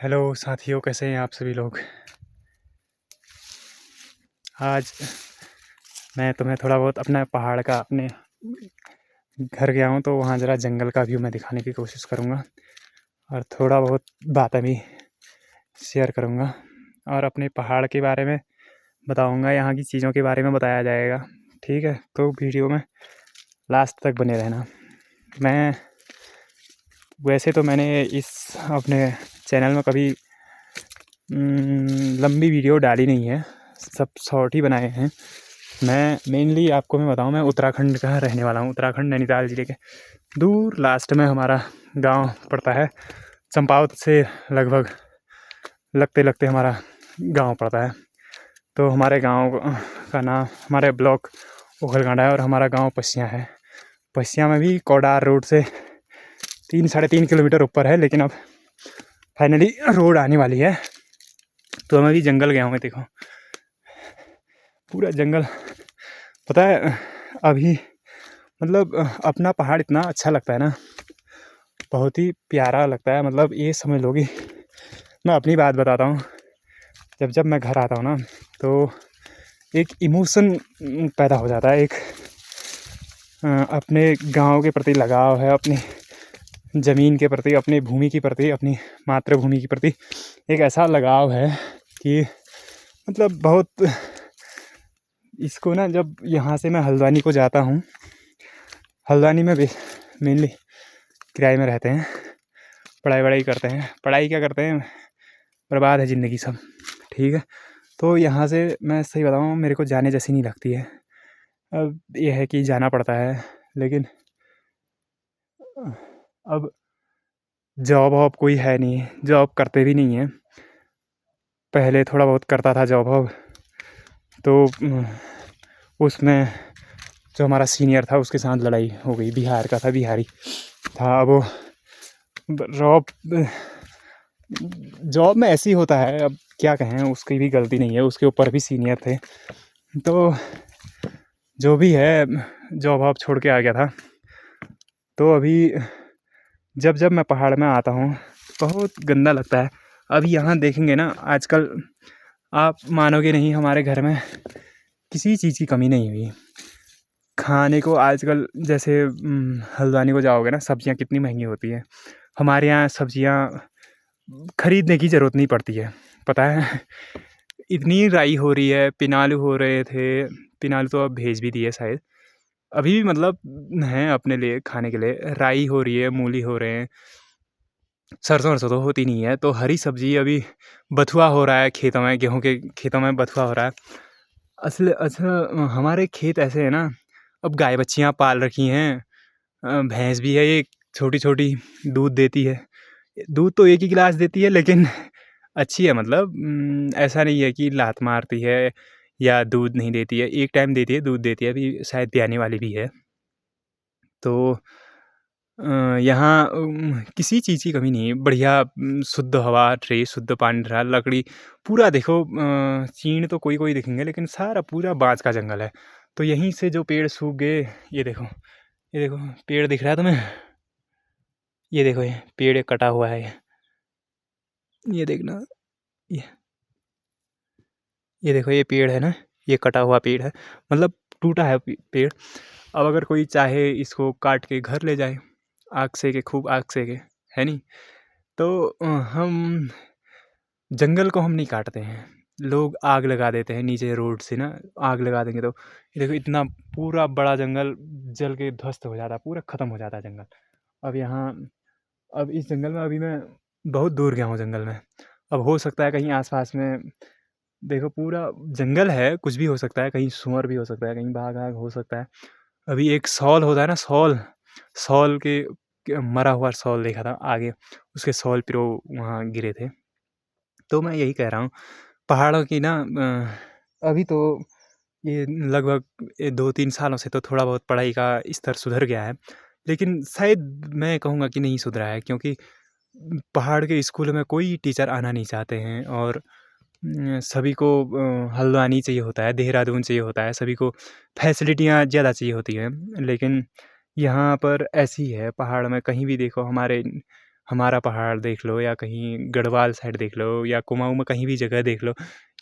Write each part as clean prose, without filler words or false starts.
Hello साथियों, कैसे हैं आप सभी लोग। आज मैं तुम्हें थोड़ा बहुत अपना पहाड़ का अपने घर गया हूँ, तो वहाँ ज़रा जंगल का व्यू मैं दिखाने की कोशिश करूँगा और थोड़ा बहुत बातें भी शेयर करूँगा और अपने पहाड़ के बारे में बताऊँगा, यहाँ की चीज़ों के बारे में बताया जाएगा। ठीक है, तो वीडियो में लास्ट तक बने रहना। मैं वैसे तो मैंने इस अपने चैनल में कभी लंबी वीडियो डाली नहीं है, सब शॉर्ट ही बनाए हैं। मैं मेनली आपको मैं बताऊं, मैं उत्तराखंड का रहने वाला हूं। उत्तराखंड नैनीताल ज़िले के दूर लास्ट में हमारा गांव पड़ता है। चंपावत से लगभग लगते लगते हमारा गांव पड़ता है। तो हमारे गांव का नाम, हमारे ब्लॉक उखलकांडा है और हमारा गांव पसिया है। पसिया में भी कोडार रोड से 3-3.5 किलोमीटर ऊपर है, लेकिन अब फाइनली रोड आने वाली है। तो मैं भी जंगल गया हूँ। मैं देखो पूरा जंगल, पता है अभी मतलब अपना पहाड़ इतना अच्छा लगता है ना, बहुत ही प्यारा लगता है। मतलब ये समझ लो कि मैं अपनी बात बताता हूँ, जब मैं घर आता हूँ ना, तो एक इमोशन पैदा हो जाता है। एक अपने गांव के प्रति लगाव है, अपनी ज़मीन के प्रति, अपनी भूमि के प्रति, अपनी मातृभूमि के प्रति एक ऐसा लगाव है कि मतलब बहुत। इसको ना, जब यहाँ से मैं हल्द्वानी को जाता हूँ, हल्द्वानी में मेनली किराए में रहते हैं, पढ़ाई करते हैं। पढ़ाई क्या करते हैं, बर्बाद है ज़िंदगी सब। ठीक है, तो यहाँ से मैं सही बताऊँ, मेरे को जाने जैसी नहीं लगती है। अब यह है कि जाना पड़ता है, लेकिन अब जॉब वॉब कोई है नहीं, जॉब करते भी नहीं है। पहले थोड़ा बहुत करता था जॉब वॉब, तो उसमें जो हमारा सीनियर था उसके साथ लड़ाई हो गई। बिहार का था, बिहारी था। अब वो जॉब में ऐसे ही होता है, अब क्या कहें, उसकी भी गलती नहीं है, उसके ऊपर भी सीनियर थे। तो जो भी है, जॉब वॉब छोड़ के आ गया था। तो अभी जब मैं पहाड़ में आता हूँ, बहुत गंदा लगता है। अभी यहाँ देखेंगे ना, आजकल आप मानोगे नहीं, हमारे घर में किसी चीज़ की कमी नहीं हुई खाने को। आजकल जैसे हल्द्वानी को जाओगे ना, सब्जियां कितनी महंगी होती है। हमारे यहाँ सब्जियां खरीदने की ज़रूरत नहीं पड़ती है, पता है। इतनी राई हो रही है, पिनालू हो रहे थे। पिनालू तो अब भेज भी दिए शायद, अभी भी मतलब हैं अपने लिए खाने के लिए। राई हो रही है, मूली हो रहे हैं, सरसों वरसों तो होती नहीं है। तो हरी सब्जी अभी बथुआ हो रहा है खेतों में, गेहूँ के खेतों में बथुआ हो रहा है। अच्छा हमारे खेत ऐसे है ना, अब गाय बच्चियाँ पाल रखी हैं। भैंस भी है एक छोटी छोटी, दूध देती है। दूध तो एक ही गिलास देती है, लेकिन अच्छी है। मतलब ऐसा नहीं है कि लात मारती है या दूध नहीं देती है। एक टाइम देती है, दूध देती है, अभी शायद ब्याने वाली भी है। तो यहाँ किसी चीज़ की कमी नहीं है। बढ़िया शुद्ध हवा रही, शुद्ध पानी रहा, लकड़ी पूरा देखो। चीड़ तो कोई कोई दिखेंगे, लेकिन सारा पूरा बाँस का जंगल है। तो यहीं से जो पेड़ सूख गए, ये देखो, ये देखो पेड़ दिख रहा है तुम्हें, ये देखो, ये पेड़ एक कटा हुआ है। ये देखना, ये ये देखो, ये पेड़ है ना, ये कटा हुआ पेड़ है, मतलब टूटा है पेड़। अब अगर कोई चाहे इसको काट के घर ले जाए, आग सेके, खूब आग सेके, है नहीं। तो हम जंगल को हम नहीं काटते हैं, लोग आग लगा देते हैं नीचे रोड से ना। आग लगा देंगे तो ये देखो, इतना पूरा बड़ा जंगल जल के ध्वस्त हो जाता है, पूरा ख़त्म हो जाता है जंगल। अब यहाँ, अब इस जंगल में अभी मैं बहुत दूर गया हूँ जंगल में। अब हो सकता है कहीं आसपास में देखो, पूरा जंगल है, कुछ भी हो सकता है। कहीं सूअर भी हो सकता है, कहीं बाघ आग हो सकता है। अभी एक सौल होता है ना, सौल, सौल के मरा हुआ सौल देखा था आगे, उसके सौल पिरो वहाँ गिरे थे। तो मैं यही कह रहा हूँ, पहाड़ों की ना अभी तो ये लगभग 2-3 सालों से तो थोड़ा बहुत पढ़ाई का स्तर सुधर गया है, लेकिन शायद मैं कहूँगा कि नहीं सुधरा है, क्योंकि पहाड़ के स्कूल में कोई टीचर आना नहीं चाहते हैं। और सभी को हल्द्वानी चाहिए होता है, देहरादून चाहिए होता है, सभी को फैसिलिटियाँ ज़्यादा चाहिए होती हैं। लेकिन यहाँ पर ऐसी है, पहाड़ में कहीं भी देखो, हमारा पहाड़ देख लो या कहीं गढ़वाल साइड देख लो या कुमाऊँ में कहीं भी जगह देख लो,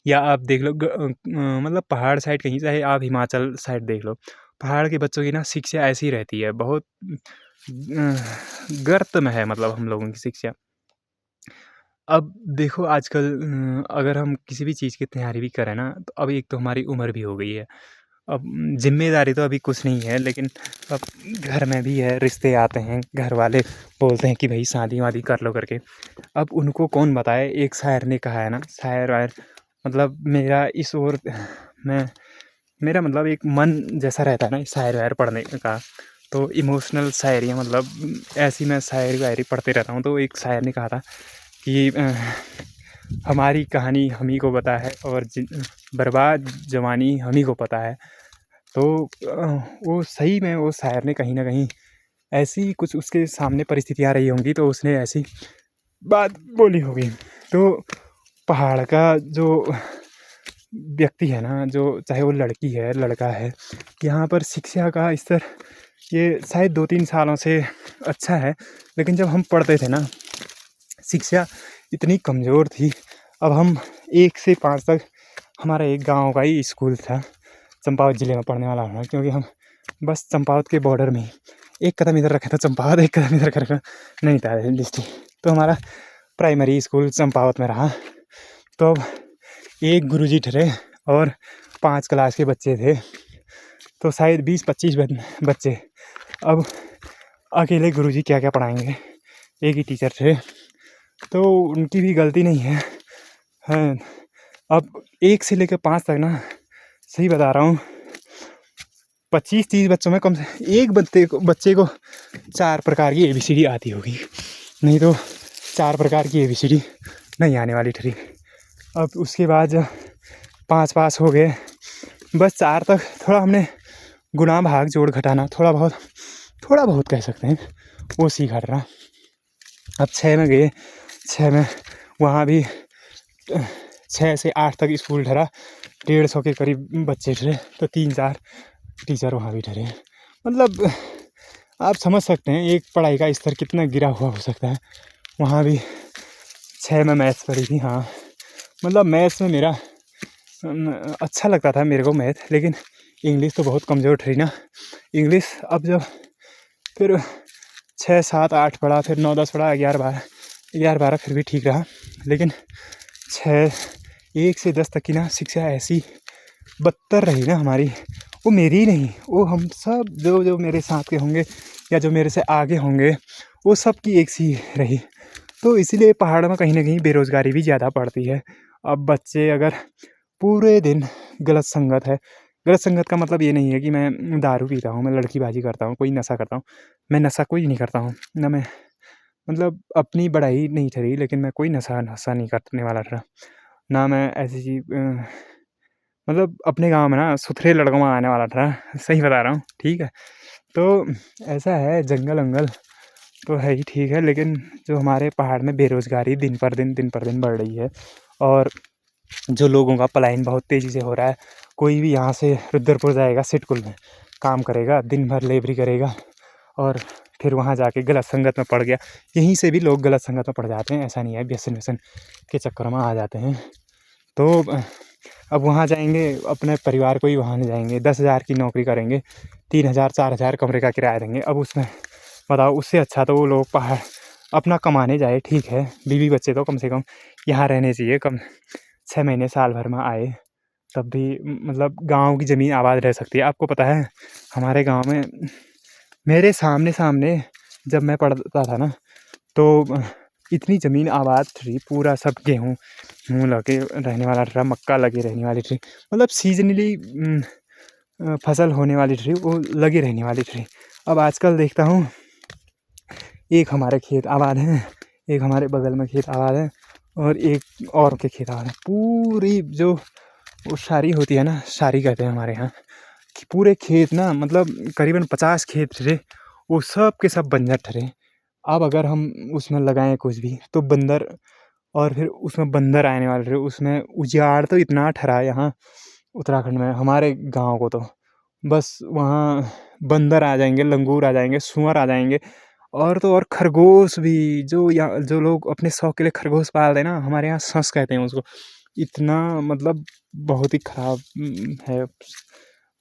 या आप देख लो मतलब पहाड़ साइड कहीं, चाहे आप हिमाचल साइड देख लो, पहाड़ के बच्चों की ना शिक्षा ऐसी रहती है, बहुत गर्त में है मतलब हम लोगों की शिक्षा। अब देखो आजकल अगर हम किसी भी चीज़ की तैयारी भी करें ना, तो अब एक तो हमारी उम्र भी हो गई है। अब ज़िम्मेदारी तो अभी कुछ नहीं है, लेकिन अब घर में भी है, रिश्ते आते हैं, घर वाले बोलते हैं कि भाई शादी-वादी कर लो करके। अब उनको कौन बताए, एक शायर ने कहा है ना, शायर-वायर मतलब मेरा इस ओर मैं मेरा मतलब एक मन जैसा रहता है ना शायर-वायर पढ़ने का, तो इमोशनल शायरियाँ मतलब ऐसी मैं शायरी-वायरी पढ़ते रहता हूँ। तो एक शायर ने कहा था कि हमारी कहानी हम ही को पता है और बर्बाद जवानी हम ही को पता है। तो वो सही में वो शायर ने कहीं न कहीं ऐसी कुछ उसके सामने परिस्थितियाँ रही होंगी, तो उसने ऐसी बात बोली होगी। तो पहाड़ का जो व्यक्ति है ना, जो चाहे वो लड़की है, लड़का है, यहाँ पर शिक्षा का स्तर ये शायद 2-3 सालों से अच्छा है, लेकिन जब हम पढ़ते थे ना, शिक्षा इतनी कमज़ोर थी। अब हम 1 से 5 तक हमारा एक गाँव का ही स्कूल था, चंपावत ज़िले में पढ़ने वाला हूँ, क्योंकि हम बस चंपावत के बॉर्डर में ही एक कदम इधर रखा था चंपावत, एक कदम इधर रखा नैनीताल डिस्ट्रिक्ट। तो हमारा प्राइमरी स्कूल चंपावत में रहा। तो अब एक गुरुजी ठहरे और 5 क्लास के बच्चे थे, तो शायद 20-25 बच्चे। अब अकेले गुरुजी क्या-क्या पढ़ाएँगे, एक ही टीचर थे, तो उनकी भी गलती नहीं है। हाँ, अब 1 से लेकर 5 तक ना, सही बता रहा हूँ, 25-30 बच्चों में कम से एक बच्चे को 4 प्रकार की ABCD आती होगी, नहीं तो 4 प्रकार की ABCD नहीं आने वाली थी। अब उसके बाद जब 5 पास हो गए, बस 4 तक थोड़ा हमने गुणा भाग जोड़ घटाना थोड़ा बहुत कह सकते हैं, वो सीखा था। अब 6 में गए, 6 में वहाँ भी 6 से 8 तक स्कूल ठहरा, 150 के करीब बच्चे ठहरे, तो 3-4 टीचर वहाँ भी ठहरे। मतलब आप समझ सकते हैं एक पढ़ाई का स्तर कितना गिरा हुआ हो सकता है। वहाँ भी 6 में मैथ्स पढ़ी थी, हाँ, मतलब मैथ्स में मेरा अच्छा लगता था मेरे को मैथ, लेकिन इंग्लिश तो बहुत कमज़ोर ठहरी ना इंग्लिश। अब जब फिर 6, 7, 8 पढ़ा, फिर 9, 10 पढ़ा, 11, 12 फिर भी ठीक रहा, लेकिन 1 से 10 तक की ना शिक्षा ऐसी बदतर रही ना हमारी, वो मेरी ही नहीं, वो हम सब जो मेरे साथ के होंगे या जो मेरे से आगे होंगे, वो सब की एक सी रही। तो इसीलिए पहाड़ में कहीं ना कहीं बेरोज़गारी भी ज़्यादा पड़ती है। अब बच्चे अगर पूरे दिन गलत संगत का मतलब ये नहीं है कि मैं दारू पीता हूँ, मैं लड़कीबाजी करता हूँ, कोई नशा करता हूँ, मैं नशा कोई नहीं करता हूँ ना। मैं मतलब अपनी बढ़ाई नहीं ठहरी, लेकिन मैं कोई नशा नहीं करने वाला था ना। मैं ऐसी चीज़ मतलब अपने गाँव में ना सुथरे लड़कों में आने वाला था, सही बता रहा हूँ, ठीक है। तो ऐसा है, जंगल वंगल तो है ही, ठीक है, लेकिन जो हमारे पहाड़ में बेरोज़गारी दिन पर दिन बढ़ रही है, और जो लोगों का पलायन बहुत तेज़ी से हो रहा है। कोई भी यहाँ से रुद्रपुर जाएगा, सिडकुल में काम करेगा, दिन भर लेबरी करेगा, और फिर वहाँ जाके गलत संगत में पड़ गया। यहीं से भी लोग गलत संगत में पड़ जाते हैं, ऐसा नहीं है, व्यसन व्यसन के चक्कर में आ जाते हैं। तो अब वहाँ जाएंगे, अपने परिवार को ही वहाँ ले जाएंगे, 10,000 की नौकरी करेंगे, 3,000 4,000 कमरे का किराया देंगे। अब उसमें बताओ, उससे अच्छा तो वो लोग पहाड़ अपना कमाने जाए, ठीक है, बीवी बच्चे तो कम से कम यहाँ रहने चाहिए, कम 6 महीने साल भर में आए, तब भी मतलब गाँव की ज़मीन आबाद रह सकती है। आपको पता है हमारे गाँव में मेरे सामने जब मैं पढ़ता था ना, तो इतनी ज़मीन आबाद थी, पूरा सब गेहूँ लगे रहने वाला था, मक्का लगी रहने वाली थी, मतलब सीजनली फसल होने वाली थी, वो लगी रहने वाली थी। अब आजकल देखता हूँ, एक हमारे खेत आबाद हैं, एक हमारे बगल में खेत आबाद है, और एक और के खेत आबाद है। पूरी जो वो शारी होती है ना, शारी कहते हैं हमारे यहाँ, कि पूरे खेत ना, मतलब करीबन 50 खेत थे, वो सब के सब बंजर ठहरे। अब अगर हम उसमें लगाएं कुछ भी तो बंदर, और फिर उसमें बंदर आने वाले थे, उसमें उजाड़ तो इतना ठहरा यहाँ उत्तराखंड में, हमारे गाँव को तो बस वहाँ बंदर आ जाएंगे, लंगूर आ जाएंगे, सूअर आ जाएंगे, और तो और खरगोश भी, जो लोग अपने शौक के लिए खरगोश पालते हैं ना, हमारे यहाँ सस कहते हैं उसको। इतना मतलब बहुत ही खराब है,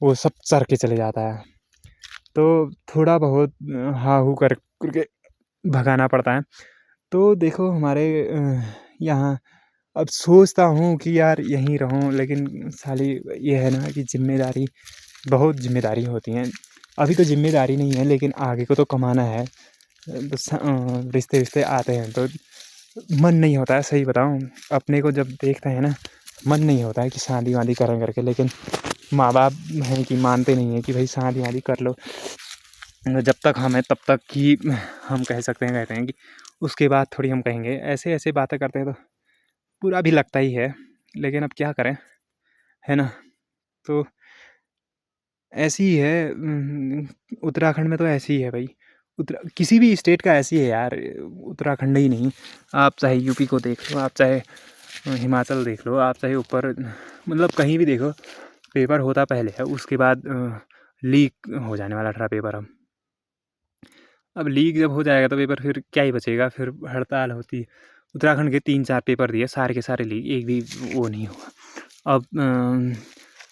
वो सब चर के चले जाता है। तो थोड़ा बहुत हाँ हू करके भगाना पड़ता है। तो देखो हमारे यहाँ अब सोचता हूँ कि यार यहीं रहूँ, लेकिन साली ये है ना कि जिम्मेदारी, बहुत जिम्मेदारी होती हैं। अभी तो जिम्मेदारी नहीं है, लेकिन आगे को तो कमाना है। रिश्ते रिश्ते आते हैं तो मन नहीं होता है, सही बताऊँ। अपने को जब देखते हैं ना, मन नहीं होता है कि शादी वादी करें करके, लेकिन माँ बाप हैं कि मानते नहीं हैं कि भाई शादी वादी कर लो। जब तक हम हैं तब तक ही हम कहते हैं कि उसके बाद थोड़ी हम कहेंगे। ऐसे ऐसे बातें करते हैं तो बुरा भी लगता ही है, लेकिन अब क्या करें, है ना। तो ऐसी ही है, उत्तराखंड में तो ऐसी ही है भाई। किसी भी स्टेट का ऐसी है यार, उत्तराखंड ही नहीं। आप चाहे यूपी को देख लो, आप चाहे हिमाचल देख लो, आप चाहे ऊपर मतलब कहीं भी देखो, पेपर होता पहले है, उसके बाद लीक हो जाने वाला था पेपर। अब लीक जब हो जाएगा तो पेपर फिर क्या ही बचेगा, फिर हड़ताल होती है। उत्तराखंड के 3-4 पेपर दिए, सारे के सारे लीक, एक भी वो नहीं हुआ। अब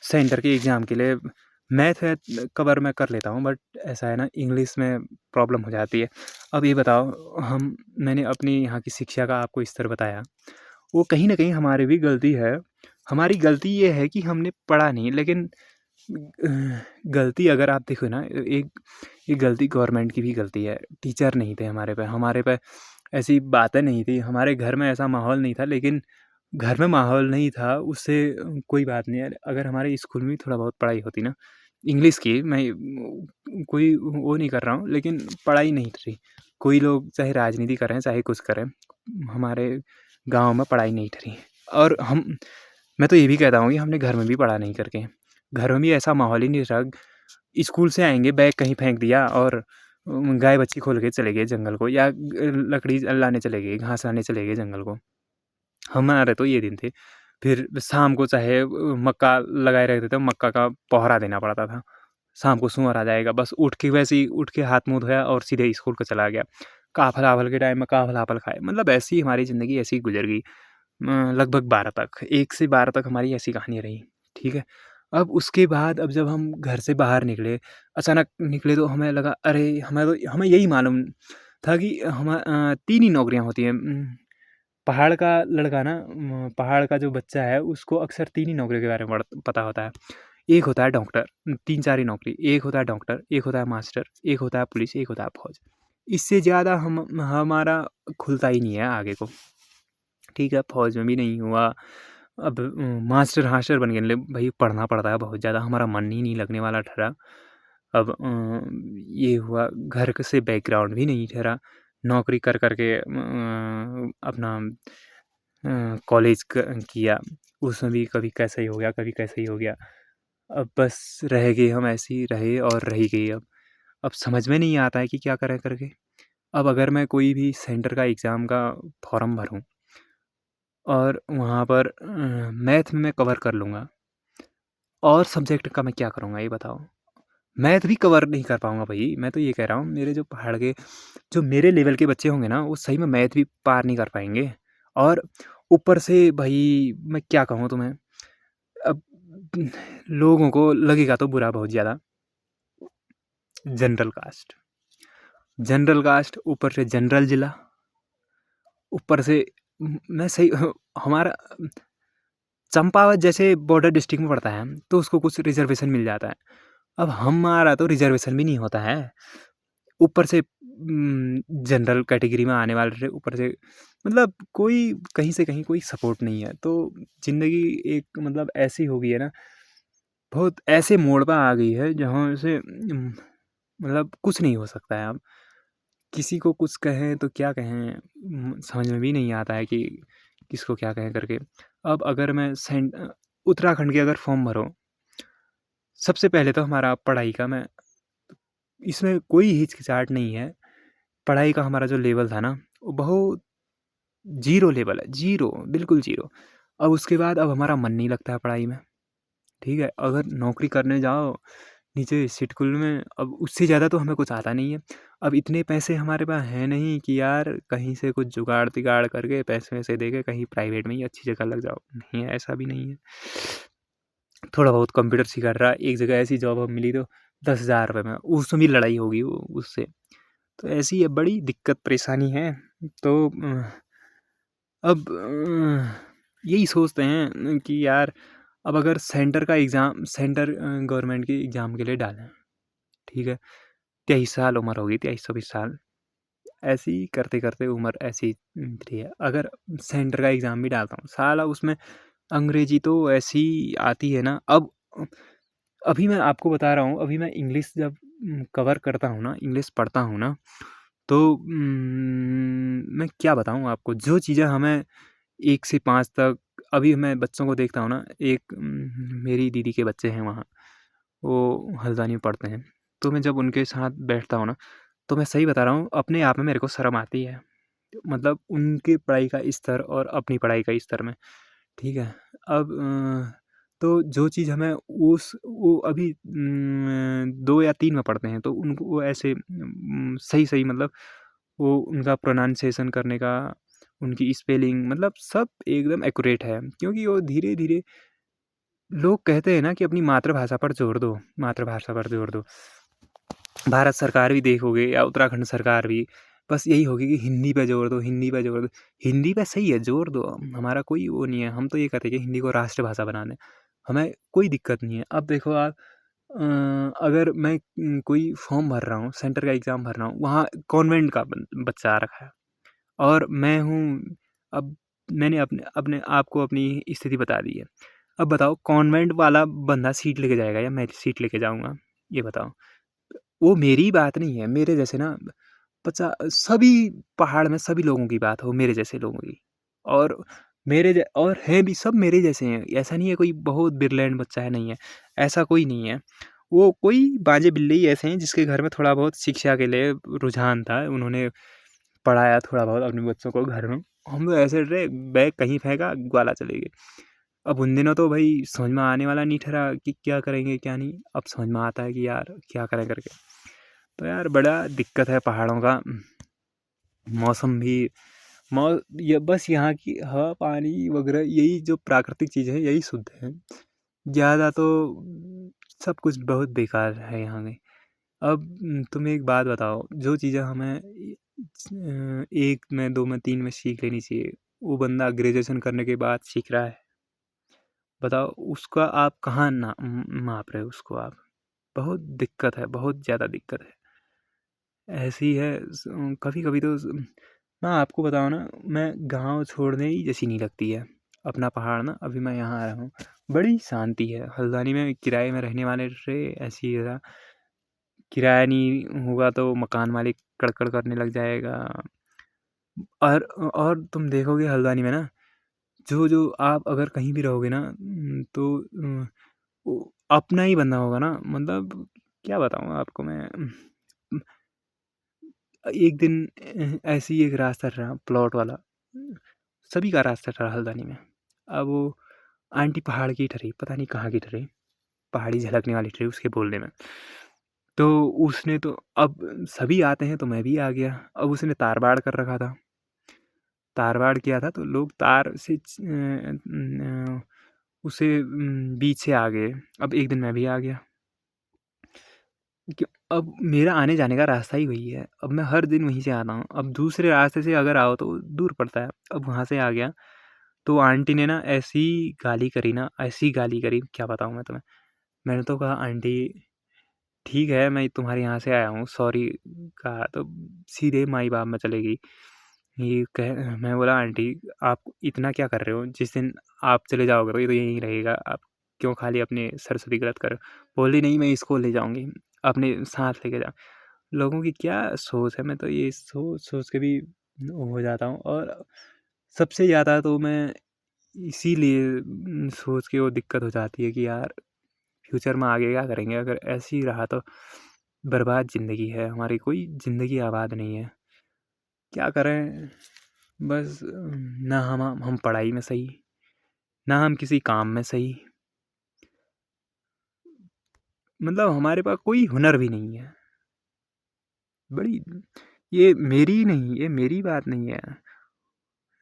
सेंटर के एग्ज़ाम के लिए मैथ है कवर मैं कर लेता हूँ, बट ऐसा है ना, इंग्लिश में प्रॉब्लम हो जाती है। अब ये बताओ, मैंने अपनी यहाँ की शिक्षा का आपको स्तर बताया, वो कहीं ना कहीं हमारी भी गलती है। हमारी गलती ये है कि हमने पढ़ा नहीं। लेकिन गलती अगर आप देखो ना, एक गलती गवर्नमेंट की भी गलती है। टीचर नहीं थे हमारे पे ऐसी बातें नहीं थी, हमारे घर में ऐसा माहौल नहीं था। लेकिन घर में माहौल नहीं था उससे कोई बात नहीं है। अगर हमारे स्कूल में थोड़ा बहुत पढ़ाई होती ना इंग्लिश की, मैं कोई वो नहीं कर रहा हूँ, लेकिन पढ़ाई नहीं थी। कोई लोग चाहे राजनीति करें चाहे कुछ करें, हमारे गांव में पढ़ाई नहीं थी। और मैं तो ये भी कहता हूँ कि हमने घर में भी पढ़ा नहीं करके, घर में भी ऐसा माहौल ही नहीं था। स्कूल से आएंगे, बैग कहीं फेंक दिया और गाय बच्ची खोल के चले गए जंगल को, या लकड़ी लाने चले गए, घास लाने चले गए जंगल को। हमारे तो ये दिन थे। फिर शाम को चाहे मक्का लगाए रहते थे, मक्का का पहरा देना पड़ता था। शाम को सूअर आ जाएगा, बस उठ के वैसे ही उठ के हाथ मुँह धोया और सीधे स्कूल को चला गया। काफल-आफल के टाइम में काफल-आफल खाए, मतलब ऐसी हमारी ज़िंदगी ऐसी गुज़र गई। लगभग 12 तक, 1 से 12 तक हमारी ऐसी कहानी रही, ठीक है। अब उसके बाद अब जब हम घर से बाहर निकले, अचानक निकले, तो हमें लगा अरे! हमें यही मालूम था कि 3 ही नौकरियाँ होती हैं। पहाड़ का लड़का ना, पहाड़ का जो बच्चा है उसको अक्सर 3 ही नौकरी के बारे में पता होता है। एक होता है डॉक्टर, 3-4 ही नौकरी। एक होता है डॉक्टर, एक होता है मास्टर, एक होता है पुलिस, एक होता है फौज। इससे ज़्यादा हमारा खुलता ही नहीं है आगे को, ठीक है। फौज में भी नहीं हुआ। अब मास्टर हास्टर बन गए, भाई पढ़ना पड़ता है बहुत ज़्यादा, हमारा मन ही नहीं लगने वाला ठहरा। अब ये हुआ, घर से बैकग्राउंड भी नहीं ठहरा। नौकरी कर के अपना कॉलेज किया, उसमें भी कभी कैसे ही हो गया, कभी कैसे ही हो गया। अब बस रह गए, हम ऐसे ही रहे और रह गए। अब समझ में नहीं आता है कि क्या करें करके। अब अगर मैं कोई भी सेंटर का एग्ज़ाम का फॉर्म भरूँ और वहाँ पर मैथ में मैं कवर कर लूँगा, और सब्जेक्ट का मैं क्या करूँगा ये बताओ। मैथ भी कवर नहीं कर पाऊँगा भाई। मैं तो ये कह रहा हूँ, मेरे जो पहाड़ के, जो मेरे लेवल के बच्चे होंगे ना, वो सही में मैथ भी पार नहीं कर पाएंगे। और ऊपर से भाई मैं क्या कहूँ तुम्हें, अब लोगों को लगेगा तो बुरा बहुत ज़्यादा। जनरल कास्ट, जनरल कास्ट, ऊपर से जनरल ज़िला, ऊपर से मैं सही हमारा चंपावत जैसे बॉर्डर डिस्ट्रिक्ट में पड़ता है, तो उसको कुछ रिजर्वेशन मिल जाता है। अब हमारा तो रिजर्वेशन भी नहीं होता है, ऊपर से जनरल कैटेगरी में आने वाले थे, ऊपर से मतलब कोई कहीं से कहीं कोई सपोर्ट नहीं है। तो ज़िंदगी एक मतलब ऐसी हो गई है ना, बहुत ऐसे मोड़ पर आ गई है जहाँ से मतलब कुछ नहीं हो सकता है अब। किसी को कुछ कहें तो क्या कहें, समझ में भी नहीं आता है कि किसको क्या कहें करके। अब अगर मैं उत्तराखंड के अगर फॉर्म भरो, सबसे पहले तो हमारा पढ़ाई का, मैं इसमें कोई हिचकिचाहट नहीं है, पढ़ाई का हमारा जो लेवल था ना, वो बहुत ज़ीरो लेवल है, ज़ीरो, बिल्कुल ज़ीरो। अब उसके बाद अब हमारा मन नहीं लगता है पढ़ाई में, ठीक है। अगर नौकरी करने जाओ नीचे सिटकुल में। अब उससे ज़्यादा तो हमें कुछ आता नहीं है। अब इतने पैसे हमारे पास हैं नहीं कि यार कहीं से कुछ जुगाड़ तिगाड़ करके पैसे वैसे दे के कहीं प्राइवेट में ही अच्छी जगह लग जाओ, नहीं है, ऐसा भी नहीं है। थोड़ा बहुत कंप्यूटर सिखा रहा, एक जगह ऐसी जॉब अब मिली तो 10,000 रुपये में, उसमें भी लड़ाई होगी वो उससे। तो ऐसी है, बड़ी दिक्कत परेशानी है। तो अब यही सोचते हैं कि यार अब अगर सेंटर का एग्ज़ाम, सेंटर गवर्नमेंट के एग्ज़ाम के लिए डालें, ठीक है, 23 साल उम्र होगी, 23-24 साल, ऐसे ही करते करते उम्र ऐसी निकली है। अगर सेंटर का एग्ज़ाम भी डालता हूँ, साला उसमें अंग्रेजी तो ऐसी आती है ना। अब अभी मैं आपको बता रहा हूँ, अभी मैं इंग्लिश जब कवर करता हूँ ना, इंग्लिश पढ़ता हूँ ना, तो मैं क्या बताऊँ आपको, जो चीज़ें हमें 1 से 5 तक, अभी मैं बच्चों को देखता हूँ ना, एक मेरी दीदी के बच्चे हैं वहाँ, वो हल्द्वानी में पढ़ते हैं, तो मैं जब उनके साथ बैठता हूँ ना, तो मैं सही बता रहा हूँ, अपने आप में मेरे को शर्म आती है। मतलब उनकी पढ़ाई का स्तर और अपनी पढ़ाई का स्तर में, ठीक है। अब तो जो चीज़ हमें वो अभी 2 या 3 में पढ़ते हैं, तो उनको वो ऐसे सही मतलब वो उनका प्रोनाउंसिएशन करने का, उनकी स्पेलिंग, मतलब सब एकदम एक्यूरेट है, क्योंकि वो धीरे धीरे, लोग कहते हैं ना कि अपनी मातृभाषा पर जोर दो, मातृभाषा पर जोर दो। भारत सरकार भी देखोगे या उत्तराखंड सरकार भी बस यही होगी कि हिंदी पे जोर दो, हिंदी पे जोर दो। हिंदी पे सही है, जोर दो, हमारा कोई वो नहीं है। हम तो ये कहते हैं कि हिंदी को राष्ट्रभाषा बना दें, हमें कोई दिक्कत नहीं है। अब देखो आप, अगर मैं कोई फॉर्म भर रहा हूँ, सेंटर का एग्ज़ाम भर रहा हूँ, वहाँ कॉन्वेंट का बच्चा आ रखा है और मैं हूँ, अब मैंने अपने अपने आप को अपनी स्थिति बता दी है। अब बताओ, कॉन्वेंट वाला बंदा सीट लेके जाएगा या मैं सीट लेके जाऊँगा, ये बताओ। वो मेरी बात नहीं है, मेरे जैसे ना सभी पहाड़ में सभी लोगों की बात हो, मेरे जैसे लोगों की। और और हैं भी, सब मेरे जैसे हैं, ऐसा नहीं है कोई बहुत ब्रिलियंट बच्चा है, नहीं है, ऐसा कोई नहीं है। वो कोई बांझे बिल्ले ही ऐसे हैं जिसके घर में थोड़ा बहुत शिक्षा के लिए रुझान था, उन्होंने पढ़ाया थोड़ा बहुत अपने बच्चों को घर में। हम तो ऐसे रहे, बैग कहीं फेंका, ग्वाला चले गए। अब उन दिनों तो भाई समझ में आने वाला नहीं ठहरा कि क्या करेंगे क्या नहीं, अब समझ में आता है कि यार क्या करें करके। तो यार बड़ा दिक्कत है पहाड़ों का। मौसम भी मौ ये बस यहाँ की हवा पानी वगैरह, यही जो प्राकृतिक चीज़ें हैं यही शुद्ध है। ज़्यादा तो सब कुछ बहुत बेकार है यहाँ की। अब तुम एक बात बताओ, जो चीज़ें हमें 1 में 2 में 3 में सीख लेनी चाहिए, वो बंदा ग्रेजुएशन करने के बाद सीख रहा है। बताओ उसका आप कहाँ माप रहे हो उसको आप। बहुत दिक्कत है, बहुत ज़्यादा दिक्कत है। ऐसी है कभी कभी तो मैं आपको बताऊँ ना, मैं गांव छोड़ने ही जैसी नहीं लगती है अपना पहाड़ ना। अभी मैं यहाँ आ रहा हूँ, बड़ी शांति है। हल्द्वानी में किराए में रहने वाले थे, ऐसी जगह किराया नहीं होगा तो मकान मालिक कड़कड़ करने लग जाएगा। और तुम देखोगे हल्द्वानी में ना, जो जो आप अगर कहीं भी रहोगे ना, तो वो अपना ही बंदा होगा ना, मतलब क्या बताऊँ आपको मैं। एक दिन ऐसे ही एक रास्ता रहा प्लॉट वाला, सभी का रास्ता रहा हल्द्वानी में। अब वो आंटी पहाड़ की ठहरी, पता नहीं कहाँ की ठहरी, पहाड़ी झलकने वाली ठहरी उसके बोलने में। तो उसने तो, अब सभी आते हैं तो मैं भी आ गया। अब उसने तार बाड़ कर रखा था, तार बाड़ किया था तो लोग तार से उसे बीच से आ गए। अब एक दिन मैं भी आ गया, अब मेरा आने जाने का रास्ता ही वही है, अब मैं हर दिन वहीं से आता हूँ। अब दूसरे रास्ते से अगर आओ तो दूर पड़ता है। अब वहाँ से आ गया तो आंटी ने ना ऐसी गाली करी ना, ऐसी गाली करी, क्या बताऊँ मैं तुम्हें। मैंने तो कहा आंटी ठीक है, मैं तुम्हारे यहाँ से आया हूँ, सॉरी कहा तो सीधे माई बाप में चले गई। ये कह मैं बोला आंटी आप इतना क्या कर रहे हो, जिस दिन आप चले जाओगे तो ये तो यहीं रहेगा, आप क्यों खाली अपने सरस्वती गलत कर। बोली नहीं, मैं इसको ले जाऊँगी, अपने साथ लेके जा। लोगों की क्या सोच है, मैं तो ये सोच सोच के भी हो जाता हूँ। और सबसे ज़्यादा तो मैं इसीलिए सोच के वो दिक्कत हो जाती है कि यार फ्यूचर में आगे क्या करेंगे, अगर ऐसे ही रहा तो बर्बाद ज़िंदगी है हमारी, कोई ज़िंदगी आबाद नहीं है। क्या करें, बस ना हम पढ़ाई में सही, ना हम किसी काम में सही। मतलब हमारे पास कोई हुनर भी नहीं है। बड़ी ये मेरी नहीं, ये मेरी बात नहीं है,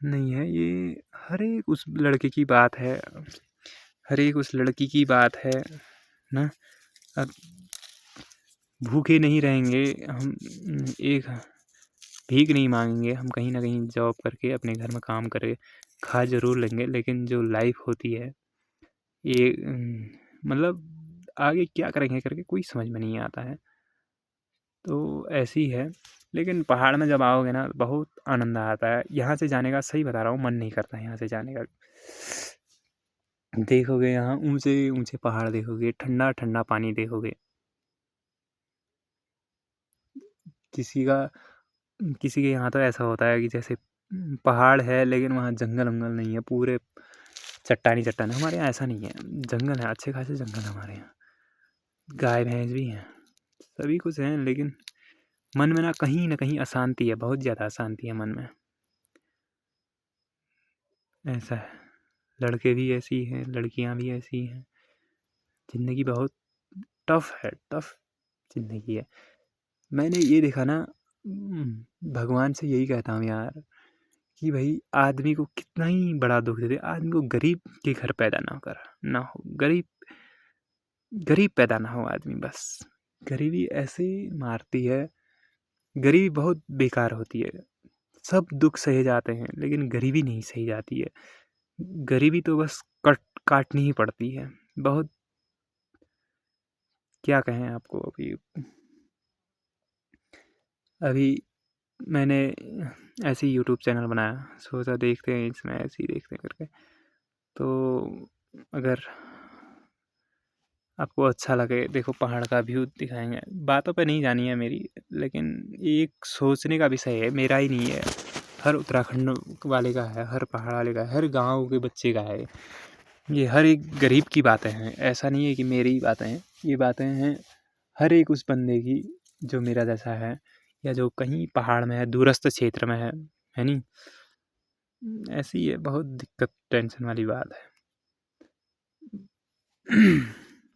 नहीं है ये, हर एक उस लड़के की बात है, हर एक उस लड़की की बात है ना। अब भूखे नहीं रहेंगे हम, एक भीख नहीं मांगेंगे हम, कहीं ना कहीं जॉब करके अपने घर में काम करके खा जरूर लेंगे, लेकिन जो लाइफ होती है ये मतलब आगे क्या करेंगे करके कोई समझ में नहीं आता है। तो ऐसी है, लेकिन पहाड़ में जब आओगे ना बहुत आनंद आता है। यहाँ से जाने का सही बता रहा हूँ, मन नहीं करता यहाँ से जाने का। देखोगे यहाँ ऊंचे ऊंचे पहाड़ देखोगे, ठंडा ठंडा पानी देखोगे। किसी का किसी के यहाँ तो ऐसा होता है कि जैसे पहाड़ है लेकिन वहाँ जंगल वंगल नहीं है, पूरे चट्टानी चट्टान है। हमारे यहाँ ऐसा नहीं है, जंगल है, अच्छे खासे जंगल है हमारे यहाँ, गाय भैंस भी हैं, सभी कुछ हैं, लेकिन मन में ना कहीं अशांति है, बहुत ज़्यादा अशांति है मन में। ऐसा है, लड़के भी ऐसी हैं, लड़कियां भी ऐसी हैं, ज़िंदगी बहुत टफ है, टफ ज़िंदगी है। मैंने ये देखा ना, भगवान से यही कहता हूँ यार कि भाई आदमी को कितना ही बड़ा दुख दे दे, आदमी को गरीब के घर पैदा ना हो, गरीब पैदा ना हो आदमी, बस। गरीबी ऐसे मारती है, गरीबी बहुत बेकार होती है। सब दुख सहे जाते हैं लेकिन गरीबी नहीं सही जाती है। गरीबी तो बस काटनी ही पड़ती है बहुत। क्या कहें आपको, अभी मैंने ऐसे ही यूट्यूब चैनल बनाया, सोचा देखते हैं इसमें ऐसे ही देखते हैं करके। तो अगर आपको अच्छा लगे, देखो पहाड़ का व्यू दिखाएंगे, बातों पे नहीं जानी है मेरी, लेकिन एक सोचने का विषय है, मेरा ही नहीं है, हर उत्तराखंड वाले का है, हर पहाड़ वाले का है, हर गांव के बच्चे का है। ये हर एक गरीब की बातें हैं, ऐसा नहीं है कि मेरी ही बातें हैं, ये बातें हैं हर एक उस बंदे की जो मेरा जैसा है, या जो कहीं पहाड़ में है, दूरस्थ क्षेत्र में है नहीं। ऐसी है बहुत दिक्कत, टेंशन वाली बात है।